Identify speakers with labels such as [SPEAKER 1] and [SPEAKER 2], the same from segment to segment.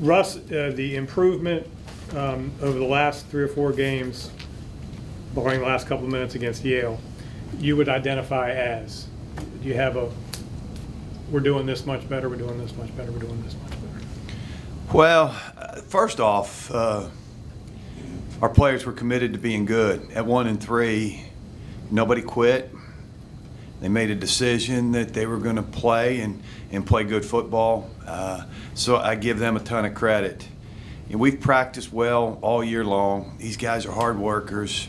[SPEAKER 1] Russ, the improvement over the last 3 or 4 games, barring the last couple of minutes against Yale, you would identify as? Do you have we're doing this much better, we're doing this much better, we're doing this much better?
[SPEAKER 2] Well, first off, our players were committed to being good. At 1-3, nobody quit. They made a decision that they were going to play and play good football. So I give them a ton of credit. And we've practiced well all year long. These guys are hard workers.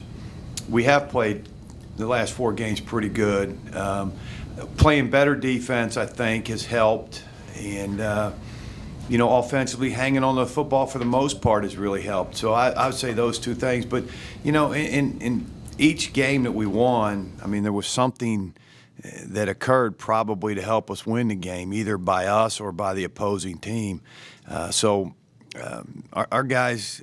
[SPEAKER 2] We have played the last 4 games pretty good. Playing better defense, I think, has helped. And, offensively, hanging on the football for the most part has really helped. So I would say those 2 things. But, in each game that we won, I mean, there was something that occurred probably to help us win the game, either by us or by the opposing team. So our guys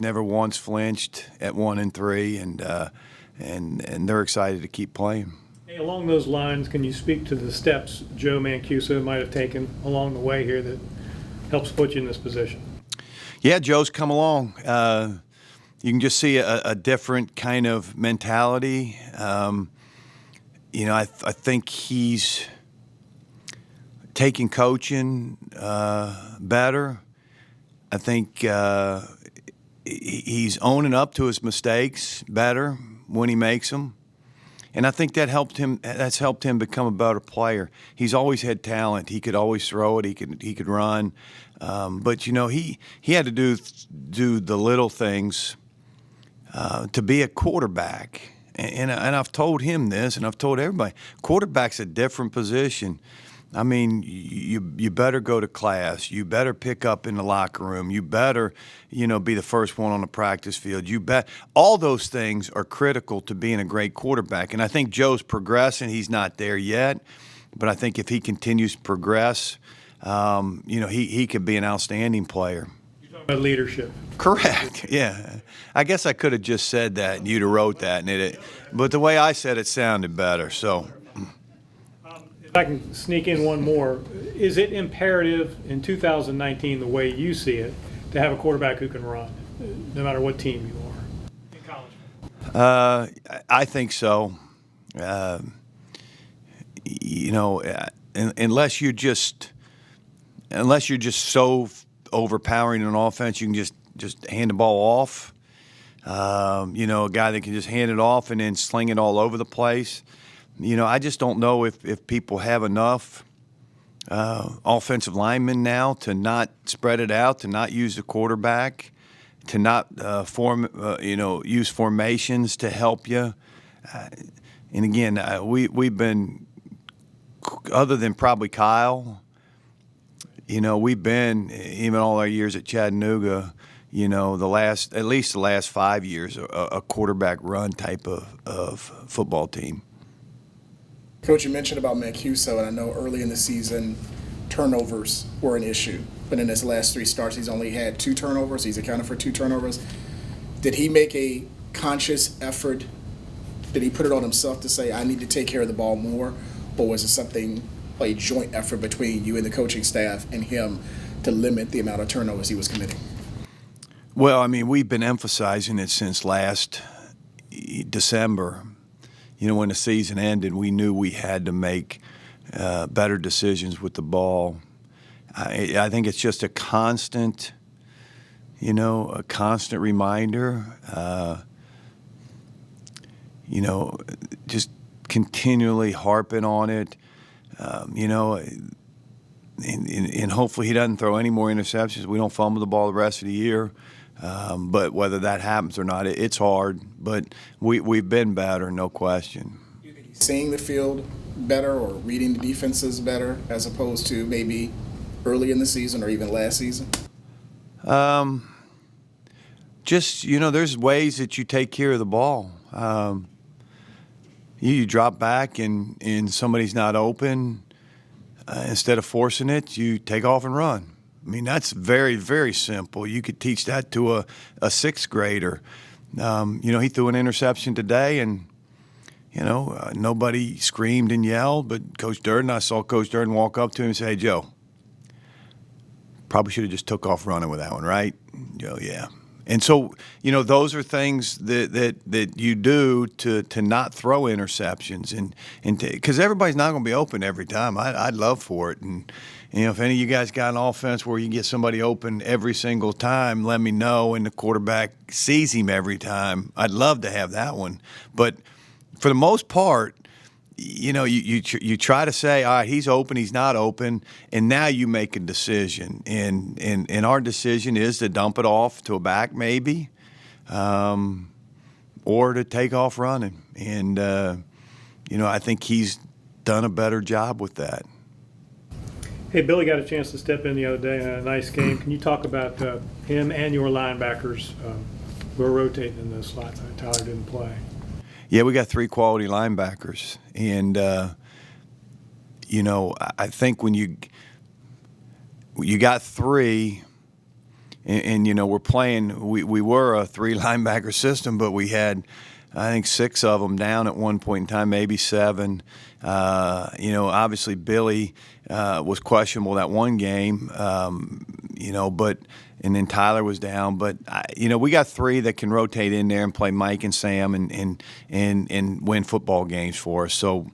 [SPEAKER 2] never once flinched at 1-3, and they're excited to keep playing.
[SPEAKER 1] Hey, along those lines, can you speak to the steps Joe Mancuso might have taken along the way here that helps put you in this position?
[SPEAKER 2] Yeah, Joe's come along. You can just see a different kind of mentality. I think he's taking coaching better. I think he's owning up to his mistakes better when he makes them. And I think that helped him. That's helped him become a better player. He's always had talent. He could always throw it. He could run. But he had to do the little things to be a quarterback. And I've told him this, and I've told everybody, quarterback's a different position. I mean, you better go to class. You better pick up in the locker room. You better, be the first one on the practice field. All those things are critical to being a great quarterback. And I think Joe's progressing. He's not there yet, but I think if he continues to progress, he could be an outstanding player.
[SPEAKER 1] You're talking about leadership.
[SPEAKER 2] Correct. Yeah. I guess I could have just said that and you'd have wrote that, but the way I said it sounded better. So.
[SPEAKER 1] If I can sneak in one more, is it imperative in 2019, the way you see it, to have a quarterback who can run, no matter what team you are in college?
[SPEAKER 2] I think so. Unless you're just so overpowering in offense, you can just hand the ball off. A guy that can just hand it off and then sling it all over the place. I just don't know if people have enough offensive linemen now to not spread it out, to not use the quarterback, to not use formations to help you. And again, we've been, other than probably Kyle, we've been, even all our years at Chattanooga, at least the last 5 years, a quarterback run type of football team.
[SPEAKER 3] Coach, you mentioned about Mancuso, and I know early in the season turnovers were an issue. But in his last 3 starts, he's only had 2 turnovers. He's accounted for 2 turnovers. Did he make a conscious effort? Did he put it on himself to say, I need to take care of the ball more? Or was it something, a joint effort between you and the coaching staff and him to limit the amount of turnovers he was committing?
[SPEAKER 2] Well, I mean, we've been emphasizing it since last December. When the season ended, we knew we had to make better decisions with the ball. I think it's just a constant reminder, just continually harping on it, and hopefully he doesn't throw any more interceptions. We don't fumble the ball the rest of the year. But whether that happens or not, it's hard. But we've been better, no question.
[SPEAKER 3] Do you think he's seeing the field better or reading the defenses better as opposed to maybe early in the season or even last season?
[SPEAKER 2] There's ways that you take care of the ball. You drop back and somebody's not open. Instead of forcing it, you take off and run. I mean, that's very, very simple. You could teach that to a 6th grader. He threw an interception today, and, nobody screamed and yelled, but I saw Coach Durden walk up to him and say, hey, Joe, Probably should have just took off running with that one, right? Yeah. And so, those are things that you do to not throw interceptions, and because everybody's not going to be open every time. I'd love for it, and if any of you guys got an offense where you get somebody open every single time, let me know, and the quarterback sees him every time. I'd love to have that one, but for the most part, you try to say, all right, he's open, he's not open, and now you make a decision. And our decision is to dump it off to a back maybe, or to take off running. And, I think he's done a better job with that.
[SPEAKER 1] Hey, Billy got a chance to step in the other day in a nice game. Can you talk about him and your linebackers who are rotating in those slots? Tyler didn't play.
[SPEAKER 2] Yeah, we got 3 quality linebackers, and I think when you got 3, and we're playing. We were a 3 linebacker system, but we had, I think, 6 of them down at one point in time, maybe 7. Obviously Billy was questionable that one game, but. And then Tyler was down, but we got 3 that can rotate in there and play Mike and Sam and win football games for us. So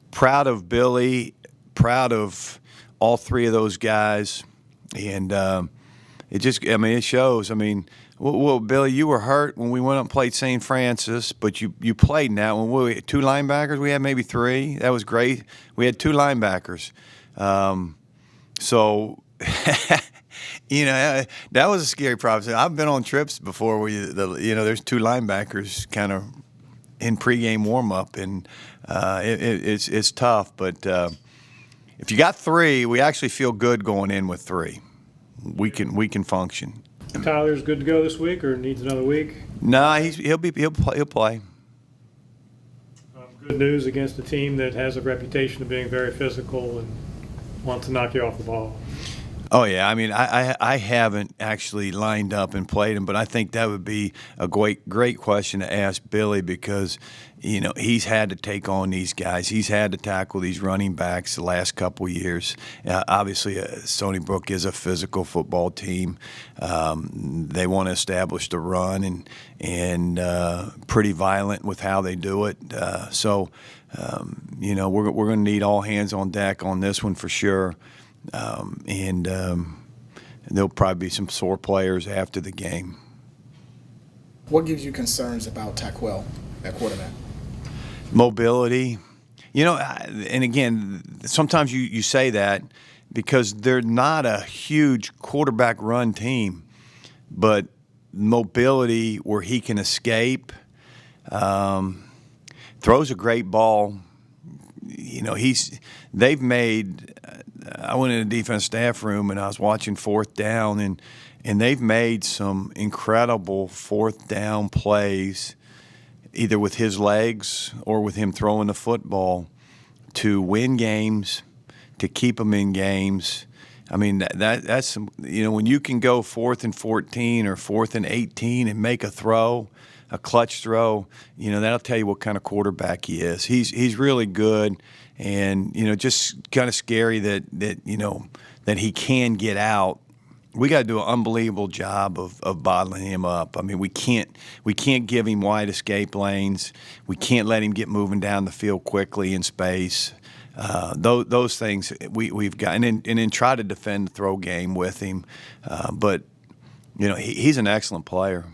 [SPEAKER 2] proud of Billy, proud of all 3 of those guys, and it shows. Well, Billy, you were hurt when we went up and played St. Francis, but you played in that one. We had 2 linebackers. We had maybe 3. That was great. We had 2 linebackers. That was a scary proposition. I've been on trips before where there's 2 linebackers kind of in pregame warm-up, and it's tough. But if you got 3, we actually feel good going in with 3. We can function.
[SPEAKER 1] Tyler's good to go this week, or needs another week?
[SPEAKER 2] No, he'll play.
[SPEAKER 1] Good news against a team that has a reputation of being very physical and wants to knock you off the ball.
[SPEAKER 2] Oh, yeah. I haven't actually lined up and played him, but I think that would be a great question to ask Billy because, he's had to take on these guys. He's had to tackle these running backs the last couple of years. Obviously, Stony Brook is a physical football team. They want to establish the run and pretty violent with how they do it. So we're going to need all hands on deck on this one for sure. And there'll probably be some sore players after the game.
[SPEAKER 3] What gives you concerns about Taquel at quarterback?
[SPEAKER 2] Mobility. And again, sometimes you say that because they're not a huge quarterback run team, but mobility where he can escape, throws a great ball. They've made. I went in the defense staff room and I was watching 4th down, and they've made some incredible 4th down plays, either with his legs or with him throwing the football to win games, to keep them in games. That's some, when you can go 4th and 14 or 4th and 18 and make a throw, a clutch throw, that'll tell you what kind of quarterback he is. He's really good. And, just kind of scary that he can get out. We got to do an unbelievable job of bottling him up. We can't give him wide escape lanes. We can't let him get moving down the field quickly in space. Those things we've got. And then try to defend the throw game with him. But, he's an excellent player.